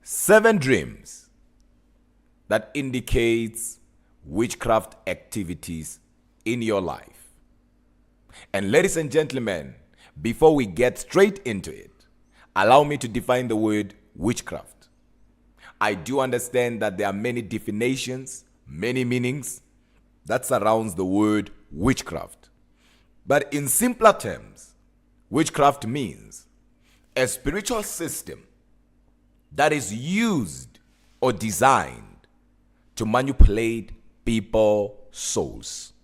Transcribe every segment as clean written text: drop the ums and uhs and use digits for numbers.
7 dreams that indicates witchcraft activities in your life. And ladies and gentlemen, before we get straight into it, allow me to define the word witchcraft. I do understand that there are many definitions, many meanings that surrounds the word witchcraft. But in simpler terms, witchcraft means a spiritual system that is used or designed to manipulate people's souls.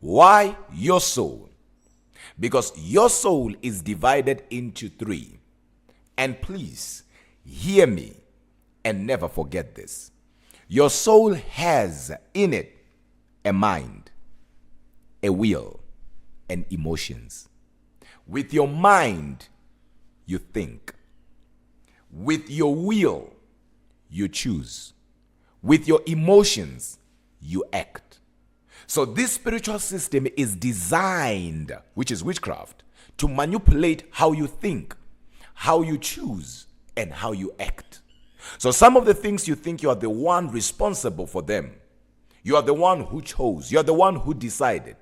Why your soul? Because your soul is divided into 3. And please hear me and never forget this. Your soul has in it a mind, a will, and emotions. With your mind, you think. With your will, you choose. With your emotions, you act. So this spiritual system is designed, which is witchcraft, to manipulate how you think, how you choose, and how you act. So some of the things you think you are the one responsible for them. You are the one who chose. You are the one who decided.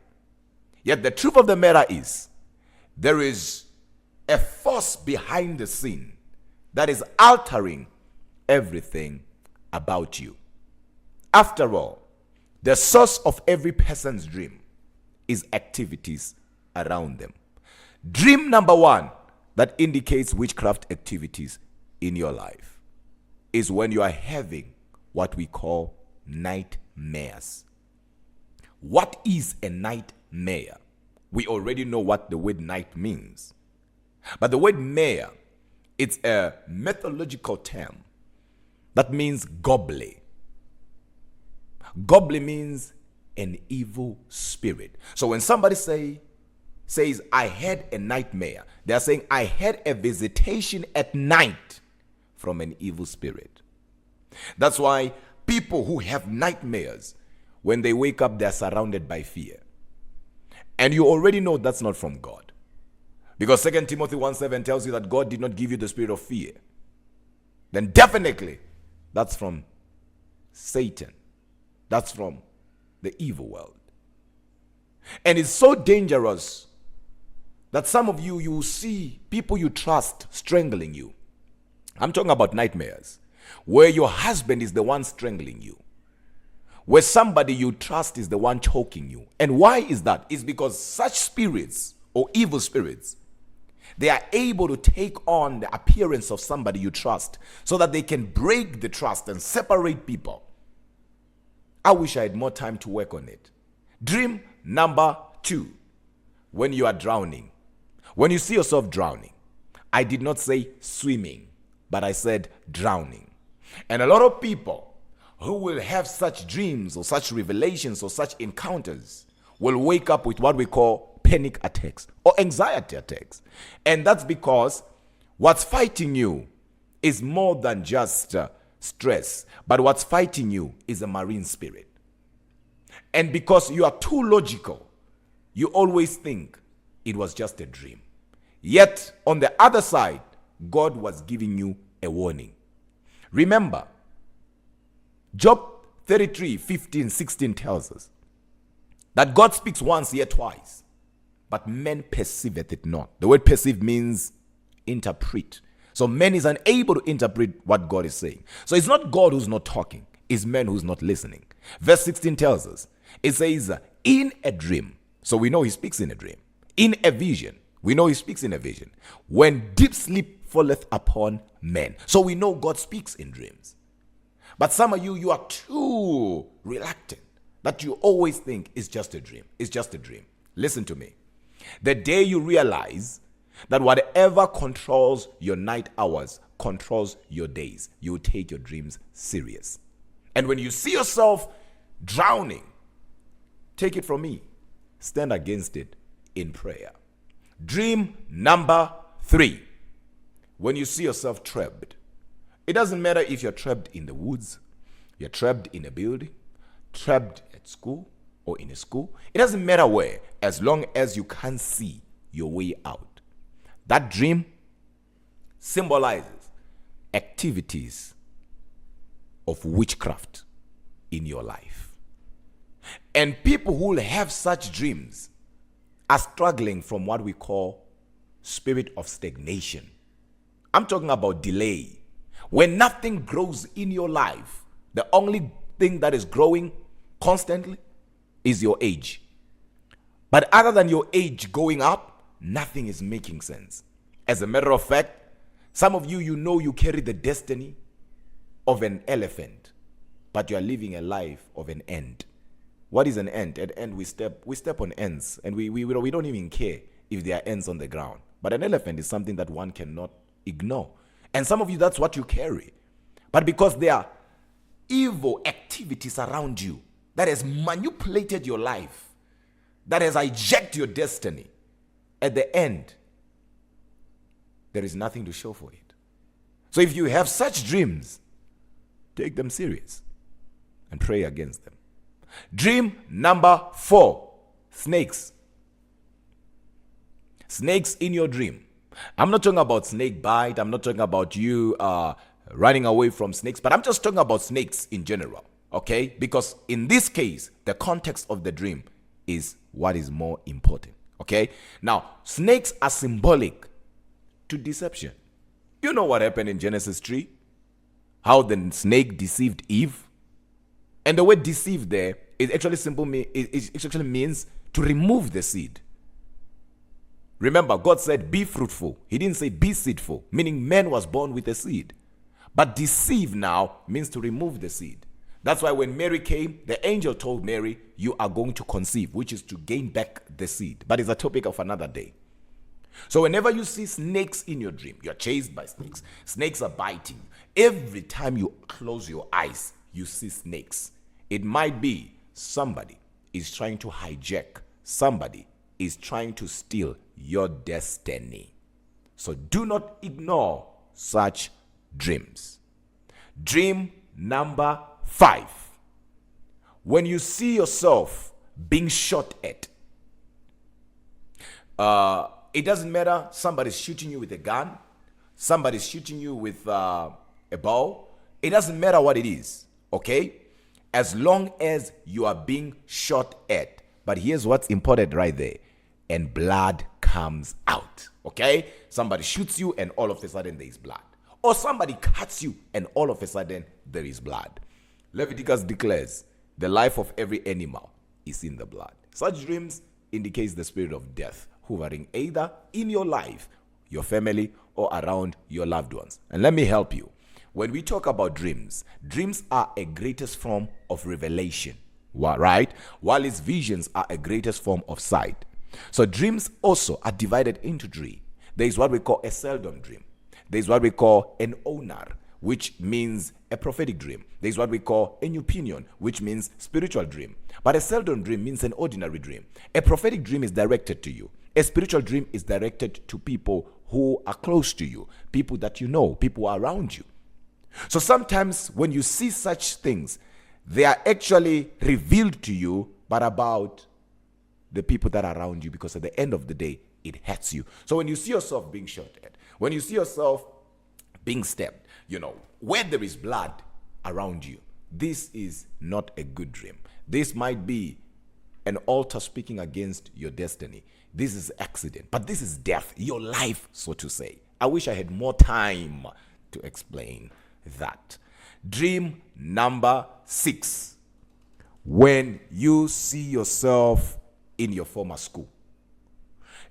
Yet the truth of the matter is, there is a force behind the scene that is altering everything about you. After all, the source of every person's dream is activities around them. Dream number 1 that indicates witchcraft activities in your life is when you are having what we call nightmares. What is a nightmare? We already know what the word night means. But the word mare, it's a mythological term that means gobble. Gobble means an evil spirit. So when somebody says, I had a nightmare, they are saying, I had a visitation at night from an evil spirit. That's why people who have nightmares, when they wake up, they're surrounded by fear. And you already know that's not from God. Because 2 Timothy 1:7 tells you that God did not give you the spirit of fear. Then definitely that's from Satan. That's from the evil world. And it's so dangerous that some of you will see people you trust strangling you. I'm talking about nightmares where your husband is the one strangling you, where somebody you trust is the one choking you. And why is that? It's because such spirits or evil spirits, they are able to take on the appearance of somebody you trust so that they can break the trust and separate people. I wish I had more time to work on it. Dream number 2, when you are drowning. When you see yourself drowning, I did not say swimming, but I said drowning. And a lot of people who will have such dreams or such revelations or such encounters will wake up with what we call panic attacks or anxiety attacks. And that's because what's fighting you is more than just stress, but what's fighting you is a marine spirit. And because you are too logical, you always think it was just a dream. Yet on the other side, God was giving you a warning. Remember, Job 33:15-16 tells us that God speaks once, yet twice, but men perceiveth it not. The word perceive means interpret. So man is unable to interpret what God is saying. So it's not God who's not talking, it's man who's not listening. Verse 16 tells us, it says, in a dream. So we know he speaks in a dream. In a vision. We know he speaks in a vision. When deep sleep falleth upon men. So we know God speaks in dreams. But some of you are too reluctant that you always think it's just a dream. It's just a dream. Listen to me. The day you realize that whatever controls your night hours controls your days, you take your dreams serious. And when you see yourself drowning, take it from me, stand against it in prayer. Dream number 3, when you see yourself trapped. It doesn't matter if you're trapped in the woods, you're trapped in a building, trapped at school or in a school. It doesn't matter where, as long as you can't see your way out. That dream symbolizes activities of witchcraft in your life. And people who will have such dreams are struggling from what we call spirit of stagnation. I'm talking about delay. When nothing grows in your life, the only thing that is growing constantly is your age. But other than your age going up, nothing is making sense. As a matter of fact, some of you, you carry the destiny of an elephant, but you are living a life of an ant. What is an ant? At ant, we step on ants, and we don't even care if there are ants on the ground. But an elephant is something that one cannot ignore. And some of you, that's what you carry. But because there are evil activities around you that has manipulated your life, that has hijacked your destiny, at the end, there is nothing to show for it. So if you have such dreams, take them serious and pray against them. Dream number 4, snakes. Snakes in your dream. I'm not talking about snake bite. I'm not talking about you running away from snakes, but I'm just talking about snakes in general, okay? Because in this case, the context of the dream is what is more important, okay? Now, snakes are symbolic to deception. You know what happened in Genesis 3? How the snake deceived Eve? And the word deceive there is actually it actually means to remove the seed. Remember, God said, be fruitful. He didn't say be seedful, meaning man was born with a seed. But deceive now means to remove the seed. That's why when Mary came, the angel told Mary, you are going to conceive, which is to gain back the seed. But it's a topic of another day. So whenever you see snakes in your dream, you're chased by snakes. Snakes are biting. Every time you close your eyes, you see snakes. It might be somebody is trying to hijack, somebody is trying to steal your destiny. So do not ignore such dreams. Dream number 5. When you see yourself being shot at, it doesn't matter, somebody's shooting you with a gun, somebody's shooting you with a bow. It doesn't matter what it is, okay? As long as you are being shot at. But here's what's important right there. And blood comes out, okay? Somebody shoots you and all of a sudden there is blood. Or somebody cuts you and all of a sudden there is blood. Leviticus declares the life of every animal is in the blood. Such dreams indicates the spirit of death hovering either in your life, your family, or around your loved ones. And let me help you. When we talk about dreams, dreams are a greatest form of revelation, right? While its visions are a greatest form of sight. So dreams also are divided into 3. There is what we call a seldom dream. There is what we call an onar, which means a prophetic dream. There is what we call an opinion, which means spiritual dream. But a seldom dream means an ordinary dream. A prophetic dream is directed to you. A spiritual dream is directed to people who are close to you, people that you know, people around you. So sometimes when you see such things, they are actually revealed to you, but about the people that are around you, because at the end of the day, it hurts you. So when you see yourself being shot at, when you see yourself being stabbed, where there is blood around you, this is not a good dream. This might be an altar speaking against your destiny. This is accident, but this is death, your life, so to say. I wish I had more time to explain that. Dream number 6. When you see yourself in your former school.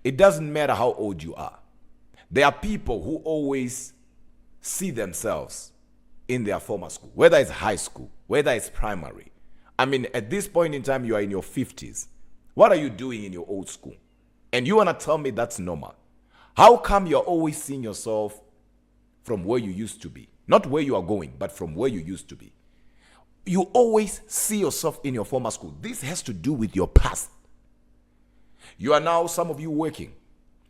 It doesn't matter how old you are. There are people who always see themselves in their former school, whether it's high school, whether it's primary. I mean, at this point in time, you are in your 50s. What are you doing in your old school? And you want to tell me that's normal? How come you're always seeing yourself from where you used to be? Not where you are going, but from where you used to be. You always see yourself in your former school. This has to do with your past. You are now, some of you, working.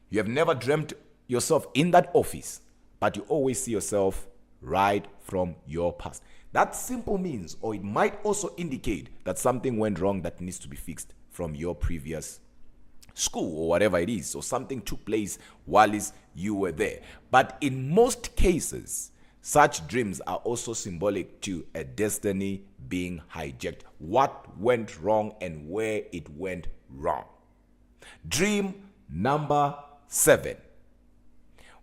You have never dreamt yourself in that office, but you always see yourself right from your past. That simple means, or it might also indicate that something went wrong that needs to be fixed from your previous school or whatever it is, or something took place while you were there. But in most cases, Such dreams are also symbolic to a destiny being hijacked. What went wrong and where it went wrong. Dream number 7.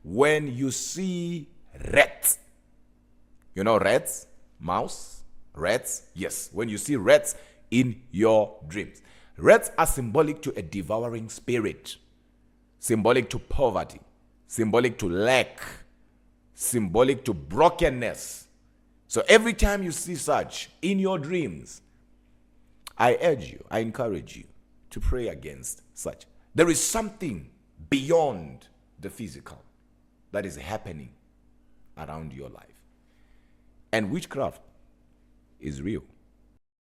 When you see rats. You know rats? Mouse? Rats? Yes. When you see rats in your dreams. Rats are symbolic to a devouring spirit. Symbolic to poverty. Symbolic to lack. Symbolic to brokenness. So every time you see such in your dreams, I urge you, I encourage you to pray against such. There is something beyond the physical that is happening around your life. And witchcraft is real.